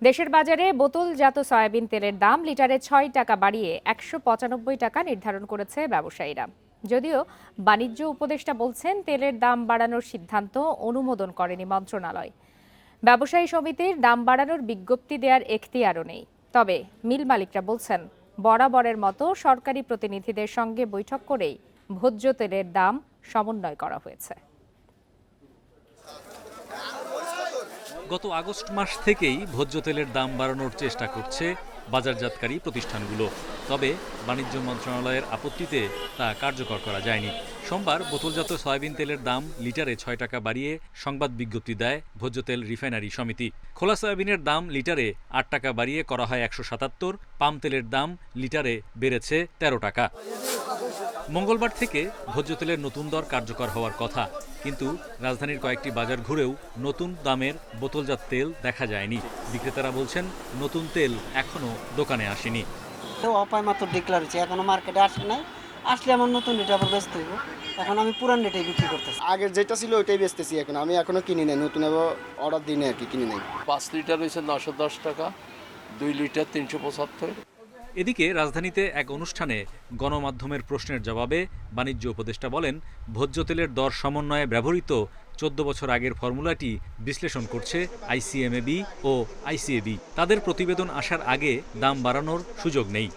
দেশের বাজারে বোতলজাত সয়াবিন তেলের দাম লিটারে ৬ টাকা বাড়িয়ে ১৯৫ টাকা নির্ধারণ করেছে ব্যবসায়ীরা। যদিও বাণিজ্য উপদেষ্টা বলছেন তেলের দাম বাড়ানোর সিদ্ধান্ত অনুমোদন করেনি মন্ত্রণালয়। ব্যবসায়ী সমিতির দাম বাড়ানোর বিজ্ঞপ্তি দেওয়ার এখতিয়ারও নেই। তবে মিল মালিকরা বলছেন বরাবরের মতো সরকারি প্রতিনিধিদের সঙ্গে বৈঠক করেই ভোজ্য তেলের দাম সমন্বয় করা হয়েছে। গত আগস্ট মাস থেকেই ভোজ্য তেলের দাম বাড়ানোর চেষ্টা করছে বাজারজাতকারী প্রতিষ্ঠানগুলো। তবে বাণিজ্য মন্ত্রণালয়ের আপত্তিতে তা কার্যকর করা যায়নি। সোমবার বোতলজাত সয়াবিন তেলের দাম লিটারে ৬ টাকা বাড়িয়ে সংবাদ বিজ্ঞপ্তি দেয় ভোজ্য তেল রিফাইনারি সমিতি। খোলা সয়াবিনের দাম লিটারে ৮ টাকা বাড়িয়ে করা হয় ১৭৭, পাম তেলের দাম লিটারে বেড়েছে ১৩ টাকা। মঙ্গলবার থেকে ভোজ্য তেলের নতুন দর কার্যকর হওয়ার কথা, কিন্তু রাজধানীর কয়েকটি বাজার ঘুরেও নতুন দামের বোতলজাত তেল দেখা যায়নি। বিক্রেতারা বলছেন নতুন তেল এখনো দোকানে আসেনি। অপায় মাত্র ডিক্লার হয়েছে, এখনো মার্কেটে আসে নাই। আসলে আমার নতুন রেটে আবার বেচতে হইব। এখন আমি পুরান রেটেই বিক্রি করতেছি। আগের যেটা ছিল ওইটাই বেচতেছি। এখন আমি এখনো কিনি নাই, নতুন অর্ডার দিই আর কি কিনি নাই। 5 লিটার হয়েছে 910 টাকা, 2 লিটার 375। এদিকে রাজধানীতে এক অনুষ্ঠানে গণমাধ্যমের প্রশ্নের জবাবে বাণিজ্য উপদেষ্টা বলেন, ভোজ্য তেলের দর সমন্বয়ে ব্যবহৃত 14 বছর আগের ফর্মুলাটি বিশ্লেষণ করছে আইসিএমএবি ও আইসিএবি। তাদের প্রতিবেদন আসার আগে দাম বাড়ানোর সুযোগ নেই।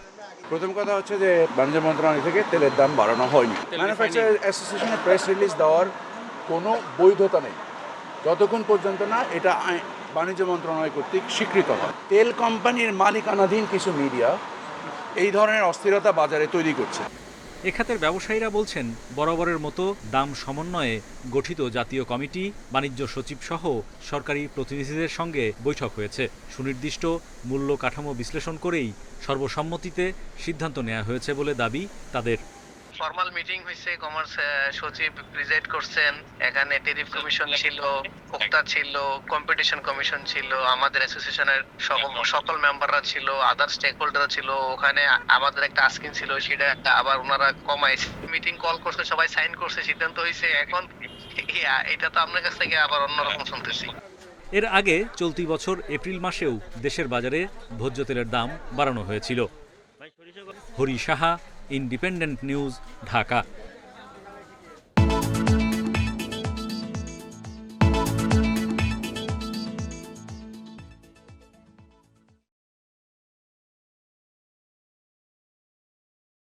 প্রথম কথা হচ্ছে যে বাণিজ্য মন্ত্রণালয় থেকে তেলের দাম বাড়ানো হয়নি। ম্যানুফ্যাকচারার অ্যাসোসিয়েশনের প্রেস রিলিজ দেওয়ার কোনো বৈধতা নেই যতক্ষণ পর্যন্ত না এটা বাণিজ্য মন্ত্রণালয় কর্তৃক স্বীকৃত হয়। তেল কোম্পানির মালিকানাধীন কিছু মিডিয়া এই ধরনের অস্থিরতা বাজারে তৈরি করছে। এ খাতের ব্যবসায়ীরা বলছেন বরাবরের মতো দাম সমন্বয়ে গঠিত জাতীয় কমিটি, বাণিজ্য সচিব সহ সরকারি প্রতিনিধিদের সঙ্গে বৈঠক হয়েছে। সুনির্দিষ্ট মূল্য কাঠামো বিশ্লেষণ করেই সর্বসম্মতিতে সিদ্ধান্ত নেওয়া হয়েছে বলে দাবি তাদের। ফর্মাল মিটিং হয়েছে, কমার্স সচিব প্রিজাইড করছেন, এখানে টেরিফ কমিশন ছিল, ভোক্তা ছিল, কম্পিটিশন কমিশন ছিল, আমাদের অ্যাসোসিয়েশনের সকল মেম্বাররা ছিল, আদার স্টেক হোল্ডাররা ছিল। ওখানে আমাদের একটা আস্কিং ছিল, সেটা আবার ওনারা কমাইছে। মিটিং কল করছে, সবাই সাইন করছে, সিদ্ধান্ত হয়েছে। এখন এটা তো আপনার কাছ থেকে আবার অন্যরকম শুনতেছি। এর আগে চলতি বছর এপ্রিল মাসেও দেশের বাজারে ভোজ্য তেলের দাম বাড়ানো হয়েছিল। Hari Saha, independent news, Dhaka.